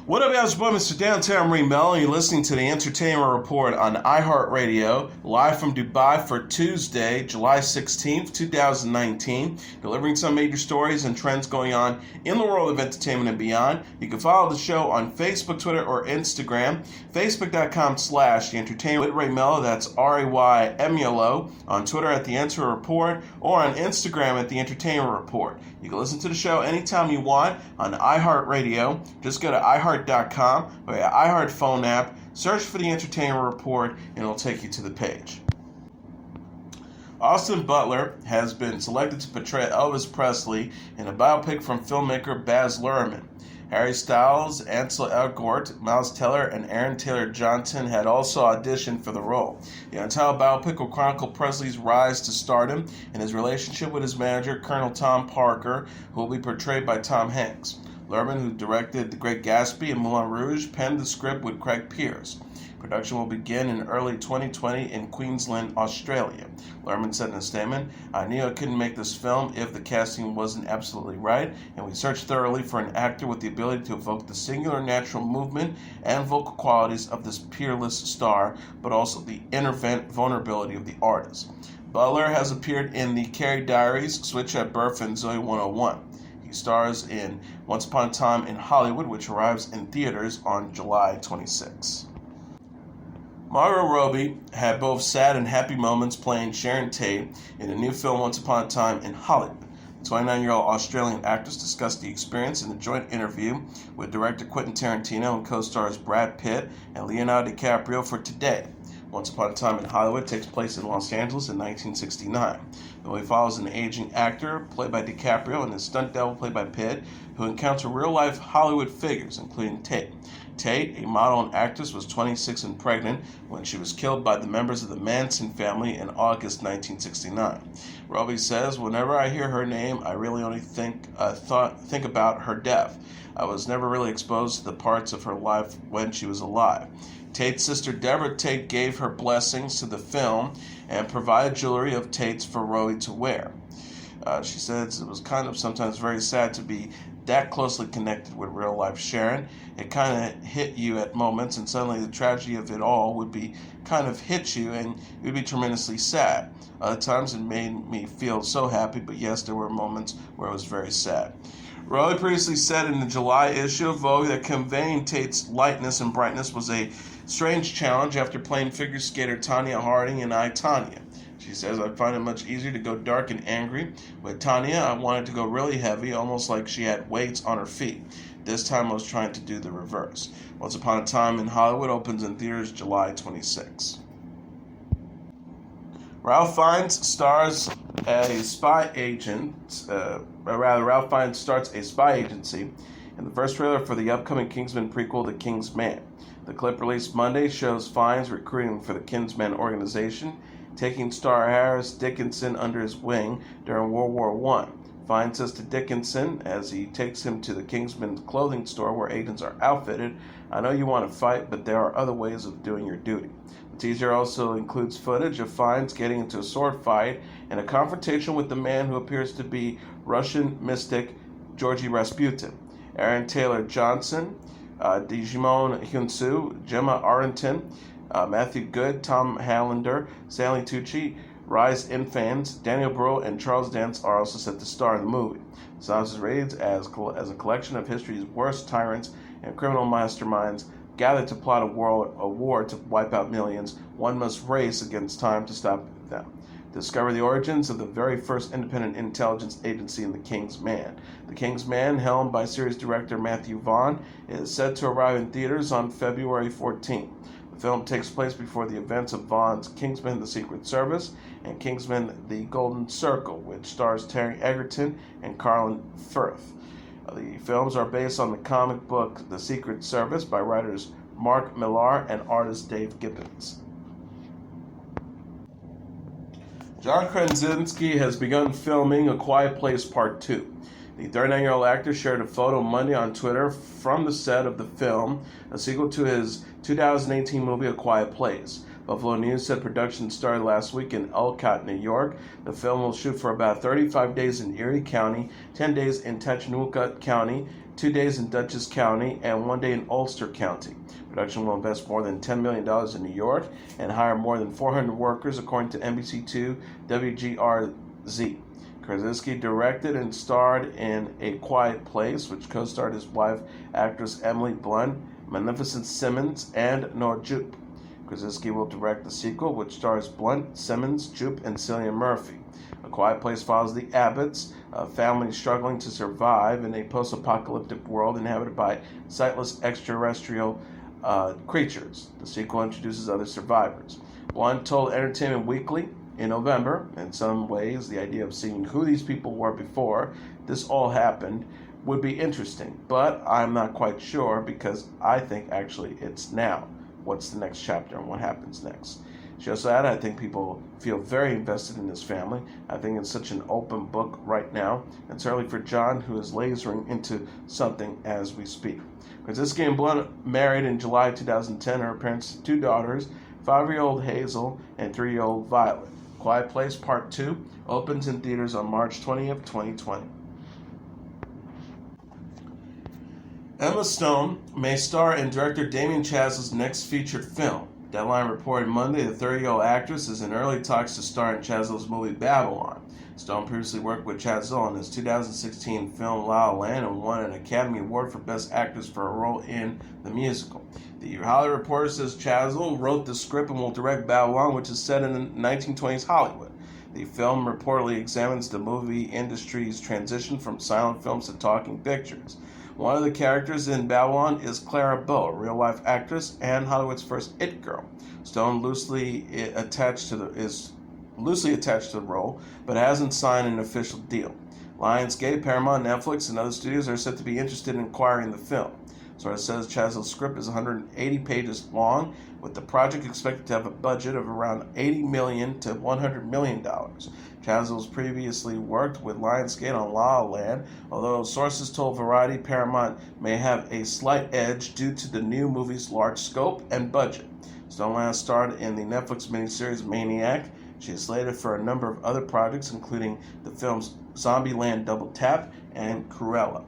What up, y'all? It's your boy, Mr. Downtown Melo, and you're listening to the Entertainment Report on iHeartRadio, live from Dubai for Tuesday, July 16th, 2019, delivering some major stories and trends going on in the world of entertainment and beyond. You can follow the show on Facebook, Twitter, or Instagram, facebook.com/The Entertainment with Ray Melo, that's RAYMELO, on Twitter at The Enter Report, or on Instagram at The Entertainment Report. You can listen to the show anytime you want on iHeartRadio. Just go to iHeart.com or your iHeart phone app, search for The Entertainment Report, and it'll take you to the page. Austin Butler has been selected to portray Elvis Presley in a biopic from filmmaker Baz Luhrmann. Harry Styles, Ansel Elgort, Miles Teller, and Aaron Taylor-Johnson had also auditioned for the role. The entire biopic will chronicle Presley's rise to stardom and his relationship with his manager, Colonel Tom Parker, who will be portrayed by Tom Hanks. Luhrmann, who directed The Great Gatsby and Moulin Rouge, penned the script with Craig Pearce. Production will begin in early 2020 in Queensland, Australia. Luhrmann said in a statement, "I knew I couldn't make this film if the casting wasn't absolutely right, and we searched thoroughly for an actor with the ability to evoke the singular natural movement and vocal qualities of this peerless star, but also the inner vulnerability of the artist." Butler has appeared in The Carrie Diaries, Switch at Birth, and Zoe 101. He stars in Once Upon a Time in Hollywood, which arrives in theaters on July 26. Margot Robbie had both sad and happy moments playing Sharon Tate in the new film Once Upon a Time in Hollywood. The 29-year-old Australian actress discussed the experience in a joint interview with director Quentin Tarantino and co-stars Brad Pitt and Leonardo DiCaprio for Today. Once Upon a Time in Hollywood takes place in Los Angeles in 1969. The movie follows an aging actor, played by DiCaprio, and a stunt double, played by Pitt, who encounter real-life Hollywood figures, including Tate. Tate, a model and actress, was 26 and pregnant when she was killed by the members of the Manson family in August 1969. Robbie says, "Whenever I hear her name, I really only think about her death. I was never really exposed to the parts of her life when she was alive." Tate's sister Deborah Tate gave her blessings to the film and provided jewelry of Tate's for Robbie to wear. She says it was kind of sometimes very sad to be that closely connected with real life Sharon. It kind of hit you at moments, and suddenly the tragedy of it all would be kind of hit you, and it would be tremendously sad. Other times it made me feel so happy, but yes, there were moments where it was very sad. Robbie previously said in the July issue of Vogue that conveying Tate's lightness and brightness was a strange challenge after playing figure skater Tanya Harding in I, Tonya. She says, "I find it much easier to go dark and angry. With Tanya, I wanted to go really heavy, almost like she had weights on her feet. This time I was trying to do the reverse." Once Upon a Time in Hollywood opens in theaters July 26. Ralph Fiennes starts a spy agency in the first trailer for the upcoming Kingsman prequel, The King's Man. The clip released Monday shows Fiennes recruiting for the Kingsman organization, taking star Harris Dickinson under his wing during World War I. Fiennes says to Dickinson as he takes him to the Kingsman clothing store where agents are outfitted, "I know you want to fight, but there are other ways of doing your duty." The teaser also includes footage of Fiennes getting into a sword fight and a confrontation with the man who appears to be Russian mystic Georgy Rasputin. Aaron Taylor-Johnson, Digimon Hyunsu, Gemma Arterton, Matthew Good, Tom Hollander, Stanley Tucci, Rhys Ifans, Daniel Bruhl, and Charles Dance are also set to star in the movie. The synopsis reads, as a collection of history's worst tyrants and criminal masterminds gather to plot a war to wipe out millions, one must race against time to stop them. Discover the origins of the very first independent intelligence agency in The King's Man. The King's Man, helmed by series director Matthew Vaughn, is set to arrive in theaters on February 14th. The film takes place before the events of Vaughn's Kingsman: The Secret Service and Kingsman: The Golden Circle, which stars Terry Egerton and Colin Firth. The films are based on the comic book The Secret Service by writers Mark Millar and artist Dave Gibbons. John Krasinski has begun filming A Quiet Place Part 2. The 39-year-old actor shared a photo Monday on Twitter from the set of the film, a sequel to his 2018 movie A Quiet Place. Buffalo News said production started last week in Ellicott, New York. The film will shoot for about 35 days in Erie County, 10 days in Tachanka County, 2 days in Dutchess County, and 1 day in Ulster County. Production will invest more than $10 million in New York and hire more than 400 workers, according to NBC2 WGRZ. Krasinski directed and starred in A Quiet Place, which co-starred his wife, actress Emily Blunt, Magnificent Simmons, and Noah Jupe. Krasinski will direct the sequel, which stars Blunt, Simmons, Jupe, and Cillian Murphy. A Quiet Place follows the Abbotts, a family struggling to survive in a post-apocalyptic world inhabited by sightless extraterrestrial creatures. The sequel introduces other survivors. Blunt told Entertainment Weekly in November, in some ways, the idea of seeing who these people were before this all happened would be interesting, but I'm not quite sure because I think actually it's now. What's the next chapter and what happens next? She also added, I think people feel very invested in this family. I think it's such an open book right now, and certainly for John, who is lasering into something as we speak. Krasinski and Blunt married in July 2010. Her parents have 2 daughters, 5-year-old Hazel and 3-year-old Violet. Quiet Place Part 2 opens in theaters on March 20th, 2020. Emma Stone may star in director Damien Chazelle's next featured film. Deadline reported Monday the 30-year-old actress is in early talks to star in Chazelle's movie Babylon. Stone previously worked with Chazelle on his 2016 film La La Land and won an Academy Award for Best Actress for a role in the musical. The Hollywood Reporter says Chazelle wrote the script and will direct Babylon, which is set in the 1920s Hollywood. The film reportedly examines the movie industry's transition from silent films to talking pictures. One of the characters in Babylon is Clara Bow, a real-life actress and Hollywood's first it girl. Stone is loosely attached to the role, but hasn't signed an official deal. Lionsgate, Paramount, Netflix, and other studios are said to be interested in acquiring the film. Source says Chazelle's script is 180 pages long, with the project expected to have a budget of around $80 million to $100 million. Chazelle's previously worked with Lionsgate on La La Land, although sources told Variety Paramount may have a slight edge due to the new movie's large scope and budget. Stone last starred in the Netflix miniseries Maniac. She is slated for a number of other projects, including the films Zombieland Double Tap and Cruella.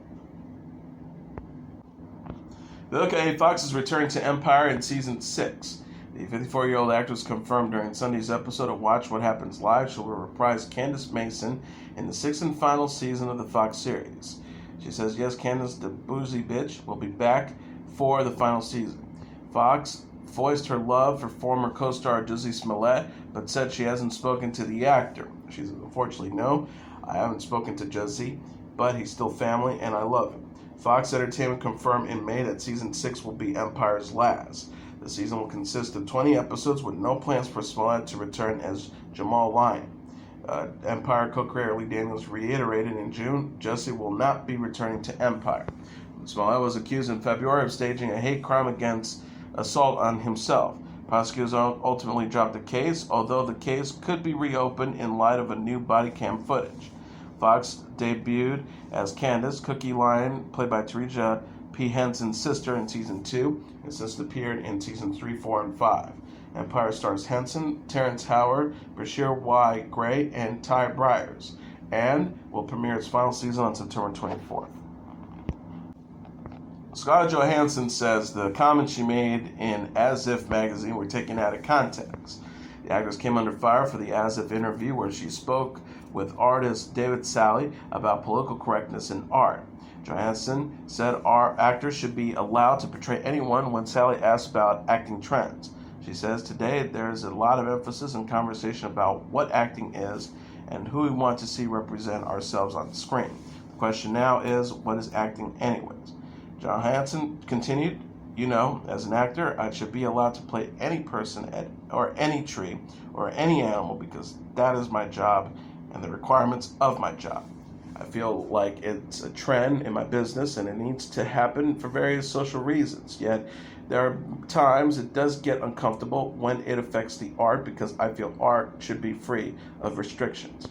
Vivica A. Fox is returning to Empire in Season 6. The 54-year-old actress confirmed during Sunday's episode of Watch What Happens Live she will reprise Candace Mason in the 6th and final season of the Fox series. She says, yes, Candace the boozy bitch will be back for the final season. Fox voiced her love for former co-star Jussie Smollett, but said she hasn't spoken to the actor. She said, unfortunately, no, I haven't spoken to Jussie, but he's still family and I love him. Fox Entertainment confirmed in May that Season 6 will be Empire's last. The season will consist of 20 episodes with no plans for Smollett to return as Jamal Lyon. Empire co-creator Lee Daniels reiterated in June, Jussie will not be returning to Empire. Smollett was accused in February of staging a hate crime against assault on himself. Prosecutors ultimately dropped the case, although the case could be reopened in light of a new body cam footage. Fox debuted as Candace, Cookie Lyon, played by Teresa P. Henson's sister in Season 2, and since appeared in Season 3, 4, and 5. Empire stars Henson, Terrence Howard, Brashear Y. Gray, and Ty Briers, and will premiere its final season on September 24th. Scarlett Johansson says the comments she made in As If magazine were taken out of context. The actress came under fire for the As If interview where she spoke with artist David Sally about political correctness in art. Johansson said our actors should be allowed to portray anyone when Sally asked about acting trends. She says today there is a lot of emphasis and conversation about what acting is and who we want to see represent ourselves on the screen. The question now is, what is acting anyways? Johansson continued, as an actor, I should be allowed to play any person or any tree or any animal because that is my job and the requirements of my job. I feel like it's a trend in my business and it needs to happen for various social reasons. Yet there are times it does get uncomfortable when it affects the art because I feel art should be free of restrictions.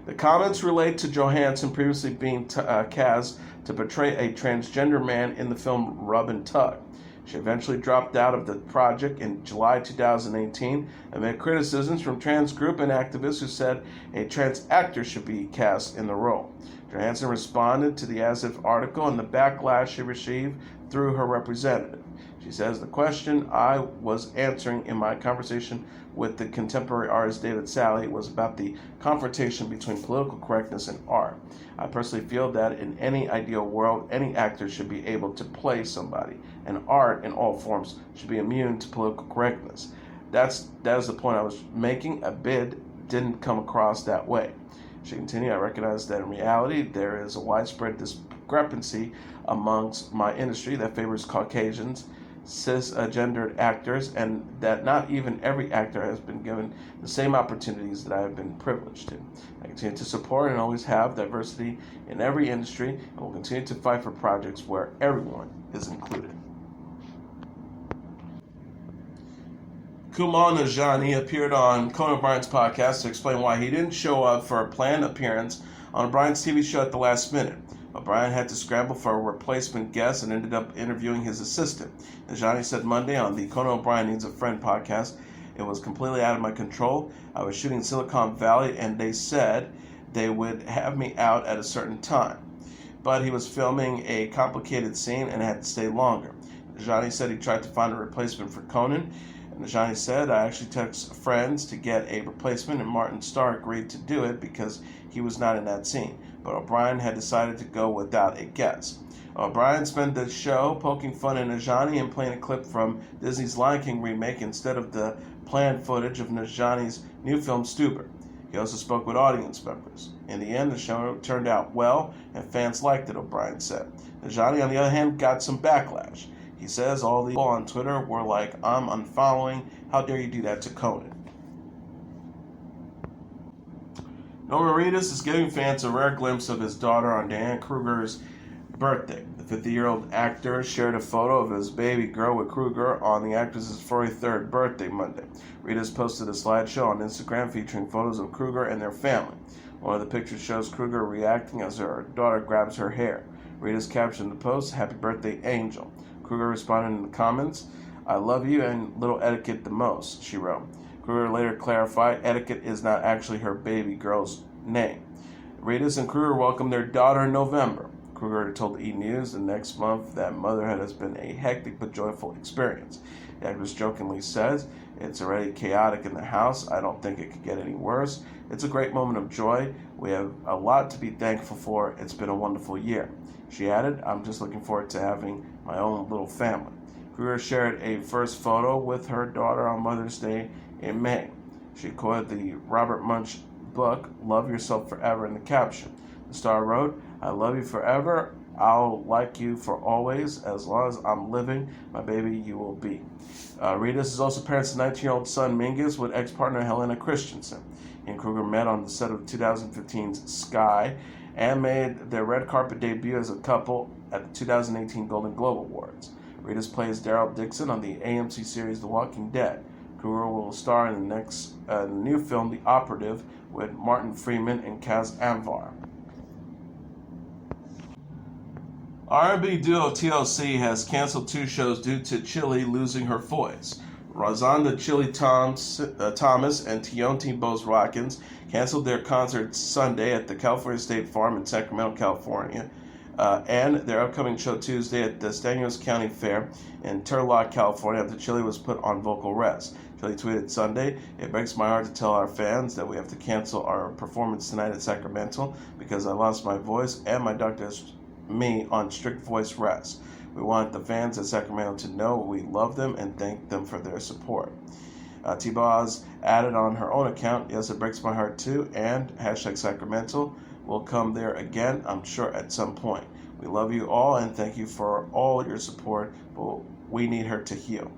The comments relate to Johansson previously being cast to portray a transgender man in the film Rub and Tug. She eventually dropped out of the project in July 2018 amid criticisms from trans group and activists who said a trans actor should be cast in the role. Johansson responded to the As If article and the backlash she received through her representative. She says, "The question I was answering in my conversation with the contemporary artist David Sally was about the confrontation between political correctness and art. I personally feel that in any ideal world, any actor should be able to play somebody, and art in all forms should be immune to political correctness. That is the point I was making. A bid didn't come across that way." She continued, "I recognize that in reality there is a widespread discrepancy amongst my industry that favors Caucasians, cisgendered actors, and that not even every actor has been given the same opportunities that I have been privileged to. I continue to support and always have diversity in every industry and will continue to fight for projects where everyone is included." Kumail Nanjiani appeared on Conan O'Brien's podcast to explain why he didn't show up for a planned appearance on O'Brien's TV show at the last minute. O'Brien had to scramble for a replacement guest and ended up interviewing his assistant. Nanjiani said Monday on the Conan O'Brien Needs a Friend podcast, "It was completely out of my control. I was shooting in Silicon Valley and they said they would have me out at a certain time. But he was filming a complicated scene and had to stay longer." Nanjiani said he tried to find a replacement for Conan. Nanjiani said, "I actually texted friends to get a replacement and Martin Starr agreed to do it because he was not in that scene. But O'Brien had decided to go without a guest." O'Brien spent the show poking fun at Nanjiani and playing a clip from Disney's Lion King remake instead of the planned footage of Nanjiani's new film Stuber. He also spoke with audience members. "In the end, the show turned out well and fans liked it," O'Brien said. Nanjiani, on the other hand, got some backlash. He says all the people on Twitter were like, "I'm unfollowing. How dare you do that to Conan?" Norman Reedus is giving fans a rare glimpse of his daughter on Diane Kruger's birthday. The 50-year-old actor shared a photo of his baby girl with Kruger on the actress's 43rd birthday Monday. Reedus posted a slideshow on Instagram featuring photos of Kruger and their family. One of the pictures shows Kruger reacting as her daughter grabs her hair. Reedus captioned the post, "Happy birthday, Angel." Kruger responded in the comments, "I love you and little Etiquette the most," she wrote. Kruger later clarified Etiquette is not actually her baby girl's name. Reedus and Kruger welcomed their daughter in November. Kruger told E! News the next month that motherhood has been a hectic but joyful experience. The actress jokingly says, "It's already chaotic in the house. I don't think it could get any worse. It's a great moment of joy. We have a lot to be thankful for. It's been a wonderful year." She added, "I'm just looking forward to having my own little family." Kruger shared a first photo with her daughter on Mother's Day in May. She quoted the Robert Munsch book, Love Yourself Forever, in the caption. The star wrote, "I love you forever. I'll like you for always. As long as I'm living, my baby you will be." Reedus is also parents to 19-year-old son Mingus with ex-partner Helena Christensen. He and Kruger met on the set of 2015's Sky and made their red carpet debut as a couple at the 2018 Golden Globe Awards. Reedus plays Daryl Dixon on the AMC series The Walking Dead. Kruger will star in the next new film, The Operative, with Martin Freeman and Kaz Anvar. R&B duo TLC has canceled 2 shows due to Chilli losing her voice. Rosanda Chilli Thomas and Tionti Bose Watkins canceled their concert Sunday at the California State Farm in Sacramento, California, and their upcoming show Tuesday at the Stanios County Fair in Turlock, California, after Chilli was put on vocal rest. Chilli tweeted Sunday, "It breaks my heart to tell our fans that we have to cancel our performance tonight at Sacramento because I lost my voice and my doctor's me on strict voice rest. We want the fans at Sacramento to know we love them and thank them for their support." T-Boz added on her own account, "Yes, it breaks my heart too, and #Sacramento will come there again, I'm sure at some point. We love you all and thank you for all your support, but we need her to heal."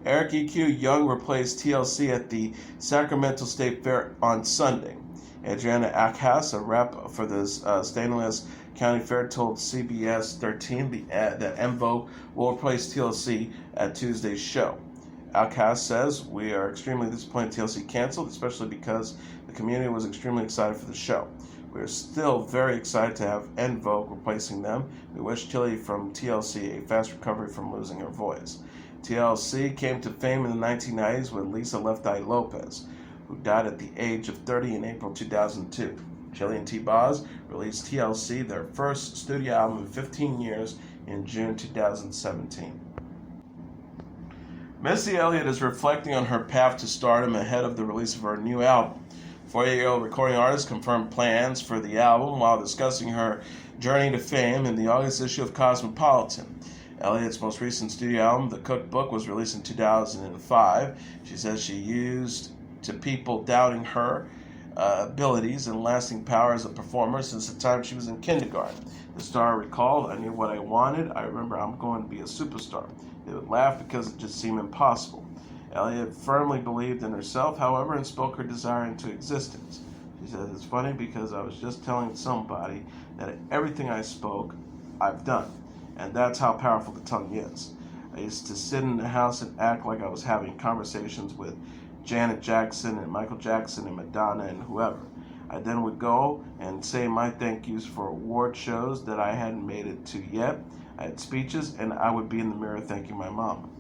Eric E.Q. Young replaced TLC at the Sacramento State Fair on Sunday. Adriana Akhas, a rep for the Stanios County Fair, told CBS 13 that En Vogue will replace TLC at Tuesday's show. Akhas says, "We are extremely disappointed TLC canceled, especially because the community was extremely excited for the show. We are still very excited to have En Vogue replacing them. We wish Chilli from TLC a fast recovery from losing her voice." TLC came to fame in the 1990s with Lisa Left Eye Lopez, who died at the age of 30 in April 2002. Chilli and T-Boz released TLC, their first studio album in 15 years, in June 2017. Missy Elliott is reflecting on her path to stardom ahead of the release of her new album. 48-year-old recording artist confirmed plans for the album while discussing her journey to fame in the August issue of Cosmopolitan. Elliott's most recent studio album, The Cookbook, was released in 2005. She says she used to people doubting her abilities and lasting power as a performer since the time she was in kindergarten. The star recalled, "I knew what I wanted. I remember I'm going to be a superstar. They would laugh because it just seemed impossible." Elliott firmly believed in herself, however, and spoke her desire into existence. She says, "It's funny because I was just telling somebody that everything I spoke, I've done. And that's how powerful the tongue is. I used to sit in the house and act like I was having conversations with Janet Jackson and Michael Jackson and Madonna and whoever. I then would go and say my thank yous for award shows that I hadn't made it to yet. I had speeches, and I would be in the mirror thanking my mom."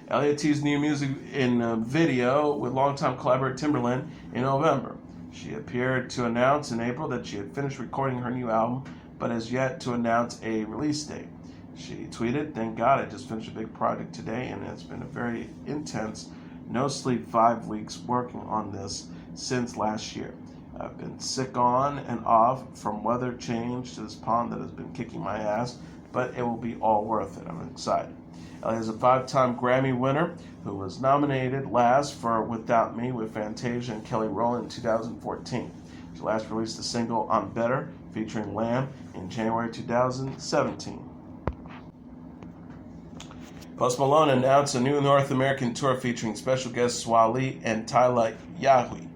Elliott teased new music in a video with longtime collaborator Timberland in November. She appeared to announce in April that she had finished recording her new album, but has yet to announce a release date. She tweeted, "Thank God I just finished a big project today, and it's been a very intense, no sleep 5 weeks working on this since last year. I've been sick on and off from weather change to this pond that has been kicking my ass, but it will be all worth it. I'm excited." Elliott is a 5-time Grammy winner who was nominated last for Without Me with Fantasia and Kelly Rowland in 2014. She last released the single I'm Better featuring Lamb in January 2017. Post Malone announced a new North American tour featuring special guests Swali and Tyla Yahweh.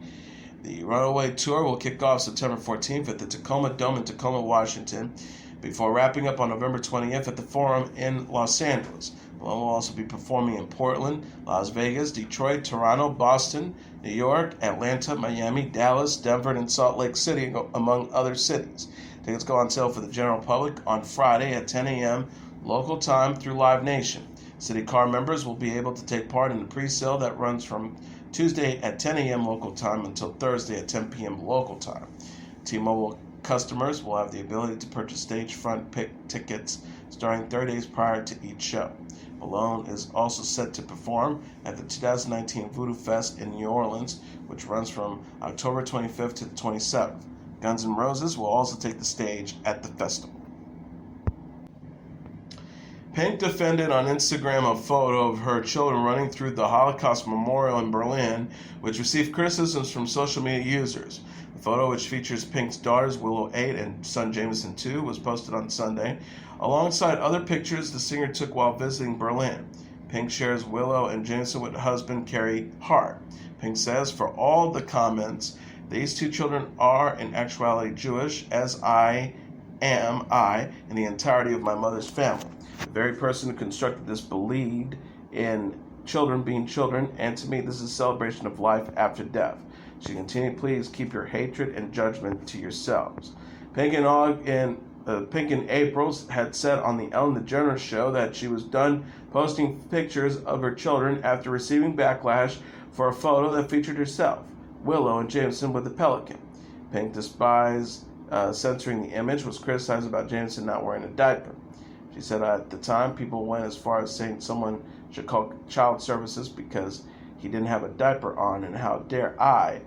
The Runaway Tour will kick off September 14th at the Tacoma Dome in Tacoma, Washington, before wrapping up on November 20th at the Forum in Los Angeles. Malone will also be performing in Portland, Las Vegas, Detroit, Toronto, Boston, New York, Atlanta, Miami, Dallas, Denver, and Salt Lake City, among other cities. Tickets go on sale for the general public on Friday at 10 a.m. local time through Live Nation. City Car members will be able to take part in the pre-sale that runs from Tuesday at 10 a.m. local time until Thursday at 10 p.m. local time. T-Mobile customers will have the ability to purchase stage front tickets starting 30 days prior to each show. Malone is also set to perform at the 2019 Voodoo Fest in New Orleans, which runs from October 25th to the 27th. Guns N' Roses will also take the stage at the festival. Pink defended on Instagram a photo of her children running through the Holocaust Memorial in Berlin, which received criticisms from social media users. The photo, which features Pink's daughters Willow 8 and son Jameson 2, was posted on Sunday, alongside other pictures the singer took while visiting Berlin. Pink shares Willow and Jameson with husband Carrie Hart. Pink says, "For all the comments, these two children are in actuality Jewish, as I am and the entirety of my mother's family. The very person who constructed this believed in children being children, and to me this is a celebration of life after death." She continued, "Please keep your hatred and judgment to yourselves." Pink in April had said on the Ellen DeGeneres show that she was done posting pictures of her children after receiving backlash for a photo that featured herself, Willow, and Jameson with a pelican. Pink despised censoring the image, was criticized about Jameson not wearing a diaper. She said at the time, people went as far as saying someone should call child services because he didn't have a diaper on, and how dare I,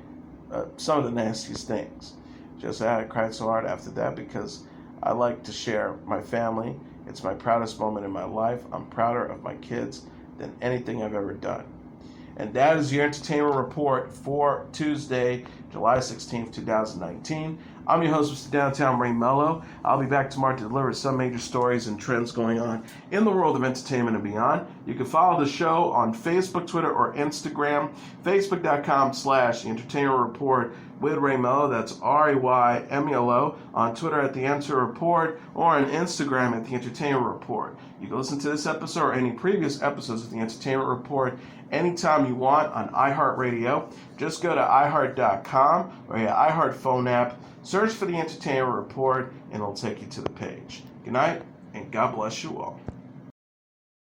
some of the nastiest things. Just I cried so hard after that because I like to share my family. It's my proudest moment in my life. I'm prouder of my kids than anything I've ever done. And that is your entertainment report for Tuesday, July 16th, 2019. I'm your host, Mr. Downtown Ray Melo. I'll be back tomorrow to deliver some major stories and trends going on in the world of entertainment and beyond. You can follow the show on Facebook, Twitter, or Instagram. Facebook.com/The Entertainment Report with Ray Melo. That's RAYMELO. On Twitter at The Enter Report, or on Instagram at The Entertainment Report. You can listen to this episode or any previous episodes of The Entertainment Report anytime you want on iHeartRadio. Just go to iHeart.com or your iHeart phone app, search for The Entertainment Report, and it'll take you to the page. Good night, and God bless you all.